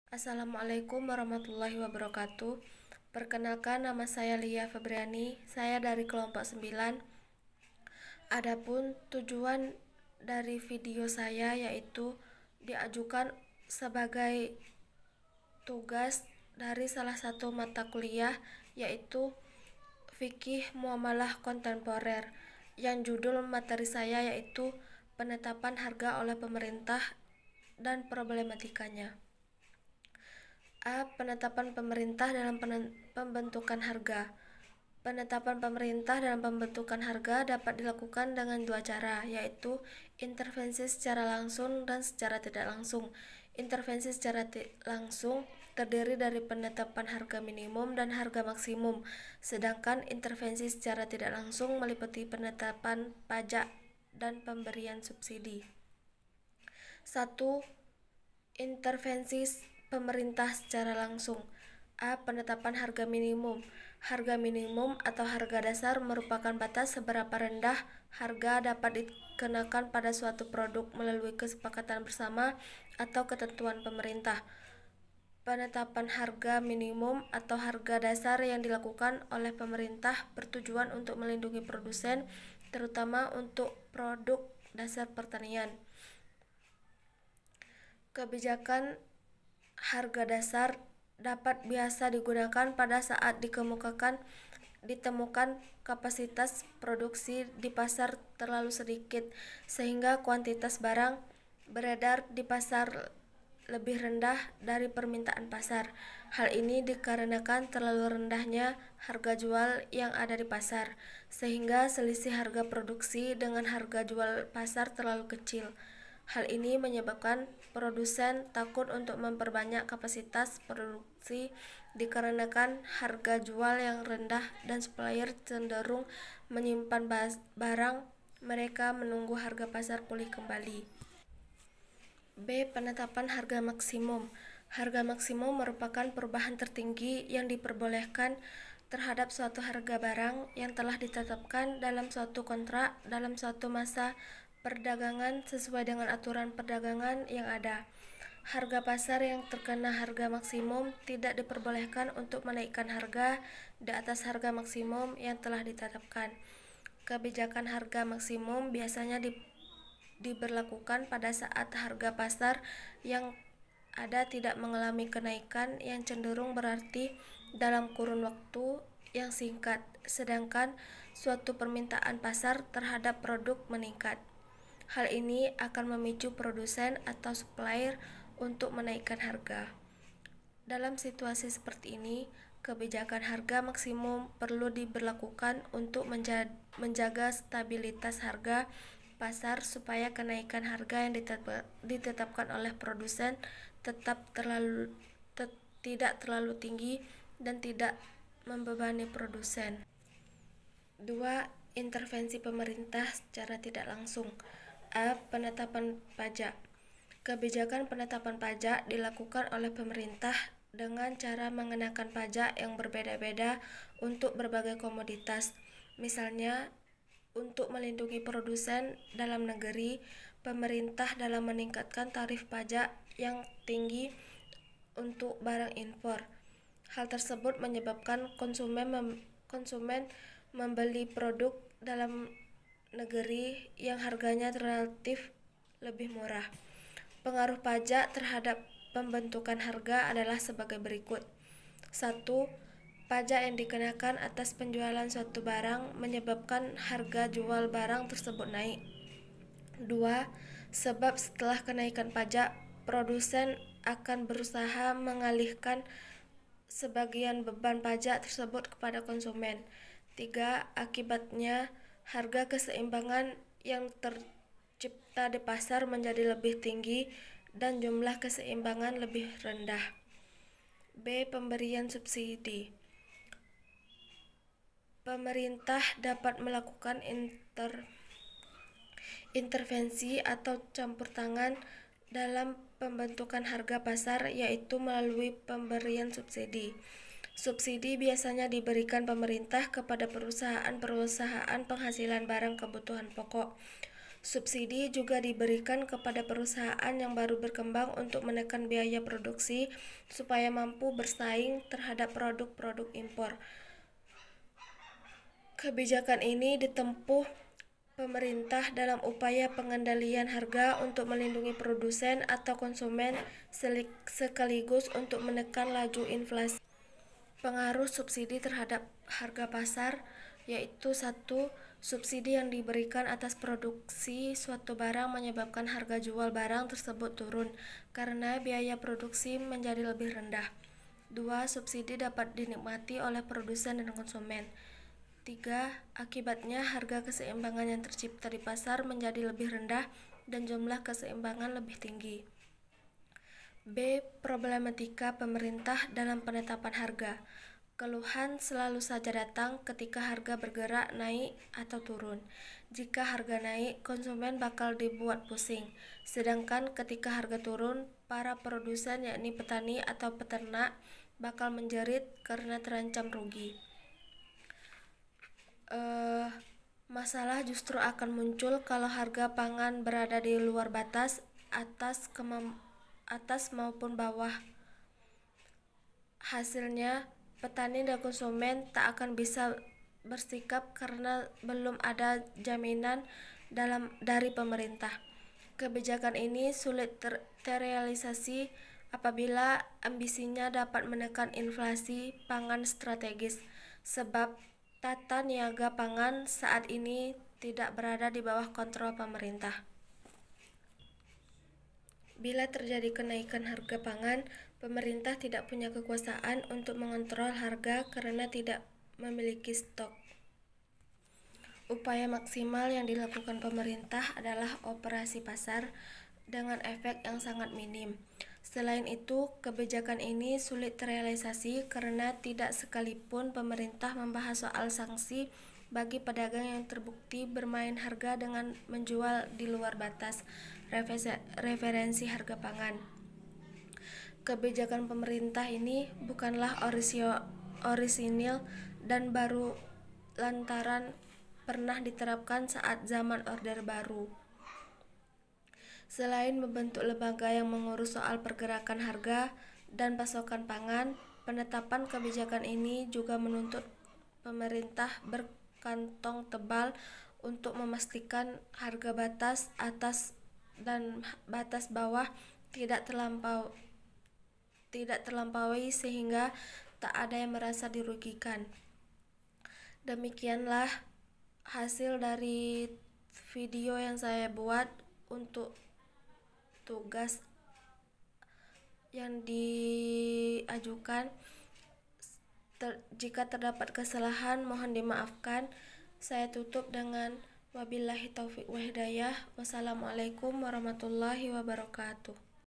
Assalamualaikum warahmatullahi wabarakatuh. Perkenalkan, nama saya Lia Febriani. Saya dari kelompok 9. Adapun tujuan dari video saya yaitu diajukan sebagai tugas dari salah satu mata kuliah yaitu Fikih Muamalah Kontemporer, yang judul materi saya yaitu penetapan harga oleh pemerintah dan problematikanya. A. Penetapan pemerintah dalam pembentukan harga. Penetapan pemerintah dalam pembentukan harga dapat dilakukan dengan dua cara, yaitu intervensi secara langsung dan secara tidak langsung. Intervensi secara langsung terdiri dari penetapan harga minimum dan harga maksimum, sedangkan intervensi secara tidak langsung meliputi penetapan pajak dan pemberian subsidi. 1. Intervensi pemerintah secara langsung. A. Penetapan harga minimum. Harga minimum atau harga dasar merupakan batas seberapa rendah harga dapat dikenakan pada suatu produk melalui kesepakatan bersama atau ketentuan pemerintah. Penetapan harga minimum atau harga dasar yang dilakukan oleh pemerintah bertujuan untuk melindungi produsen, terutama untuk produk dasar pertanian. Kebijakan harga dasar dapat biasa digunakan pada saat ditemukan kapasitas produksi di pasar terlalu sedikit sehingga kuantitas barang beredar di pasar lebih rendah dari permintaan pasar. Hal ini dikarenakan terlalu rendahnya harga jual yang ada di pasar, sehingga selisih harga produksi dengan harga jual pasar terlalu kecil. Hal ini menyebabkan produsen takut untuk memperbanyak kapasitas produksi dikarenakan harga jual yang rendah dan supplier cenderung menyimpan barang mereka menunggu harga pasar pulih kembali. B. Penetapan harga maksimum. Harga maksimum merupakan perubahan tertinggi yang diperbolehkan terhadap suatu harga barang yang telah ditetapkan dalam suatu kontrak dalam suatu masa perdagangan sesuai dengan aturan perdagangan yang ada. Harga pasar yang terkena harga maksimum tidak diperbolehkan untuk menaikkan harga di atas harga maksimum yang telah ditetapkan. Kebijakan harga maksimum biasanya diberlakukan pada saat harga pasar yang ada tidak mengalami kenaikan yang cenderung berarti dalam kurun waktu yang singkat, sedangkan suatu permintaan pasar terhadap produk meningkat. Hal ini akan memicu produsen atau supplier untuk menaikkan harga. Dalam situasi seperti ini, kebijakan harga maksimum perlu diberlakukan untuk menjaga stabilitas harga pasar supaya kenaikan harga yang ditetapkan oleh produsen tidak terlalu tinggi dan tidak membebani produsen. 2. Intervensi pemerintah secara tidak langsung. A. Penetapan pajak. Kebijakan penetapan pajak dilakukan oleh pemerintah dengan cara mengenakan pajak yang berbeda-beda untuk berbagai komoditas. Misalnya, untuk melindungi produsen dalam negeri, pemerintah dalam meningkatkan tarif pajak yang tinggi untuk barang impor. Hal tersebut menyebabkan konsumen membeli produk dalam negeri yang harganya relatif lebih murah. Pengaruh pajak terhadap pembentukan harga adalah sebagai berikut. 1. Pajak yang dikenakan atas penjualan suatu barang menyebabkan harga jual barang tersebut naik. 2. Sebab setelah kenaikan pajak, produsen akan berusaha mengalihkan sebagian beban pajak tersebut kepada konsumen. 3. Akibatnya, harga keseimbangan yang tercipta di pasar menjadi lebih tinggi dan jumlah keseimbangan lebih rendah. B. Pemberian subsidi. Pemerintah dapat melakukan intervensi atau campur tangan dalam pembentukan harga pasar, yaitu melalui pemberian subsidi. Subsidi biasanya diberikan pemerintah kepada perusahaan-perusahaan penghasilan barang kebutuhan pokok. Subsidi juga diberikan kepada perusahaan yang baru berkembang untuk menekan biaya produksi supaya mampu bersaing terhadap produk-produk impor. Kebijakan ini ditempuh pemerintah dalam upaya pengendalian harga untuk melindungi produsen atau konsumen sekaligus untuk menekan laju inflasi. Pengaruh subsidi terhadap harga pasar yaitu 1. Subsidi yang diberikan atas produksi suatu barang menyebabkan harga jual barang tersebut turun karena biaya produksi menjadi lebih rendah. 2. Subsidi dapat dinikmati oleh produsen dan konsumen. 3. Akibatnya harga keseimbangan yang tercipta di pasar menjadi lebih rendah dan jumlah keseimbangan lebih tinggi. B. Problematika pemerintah dalam penetapan harga. Keluhan selalu saja datang ketika harga bergerak naik atau turun. Jika harga naik, konsumen bakal dibuat pusing. Sedangkan ketika harga turun, para produsen yakni petani atau peternak bakal menjerit karena terancam rugi. Masalah justru akan muncul kalau harga pangan berada di luar batas, atas maupun bawah. Hasilnya, petani dan konsumen tak akan bisa bersikap karena belum ada jaminan dari pemerintah. Kebijakan ini sulit terrealisasi apabila ambisinya dapat menekan inflasi pangan strategis, sebab tata niaga pangan saat ini tidak berada di bawah kontrol pemerintah. Bila terjadi kenaikan harga pangan, pemerintah tidak punya kekuasaan untuk mengontrol harga karena tidak memiliki stok. Upaya maksimal yang dilakukan pemerintah adalah operasi pasar dengan efek yang sangat minim. Selain itu, kebijakan ini sulit terrealisasi karena tidak sekalipun pemerintah membahas soal sanksi bagi pedagang yang terbukti bermain harga dengan menjual di luar batas referensi harga pangan. Kebijakan pemerintah ini bukanlah orisinil dan baru lantaran pernah diterapkan saat zaman Orde Baru. Selain membentuk lembaga yang mengurus soal pergerakan harga dan pasokan pangan, penetapan kebijakan ini juga menuntut pemerintah berkantong tebal untuk memastikan harga batas atas dan batas bawah tidak terlampaui sehingga tak ada yang merasa dirugikan. Demikianlah hasil dari video yang saya buat untuk tugas yang diajukan. Jika terdapat kesalahan mohon dimaafkan. Saya tutup dengan wabillahi taufiq wa hidayah. Wassalamualaikum warahmatullahi wabarakatuh.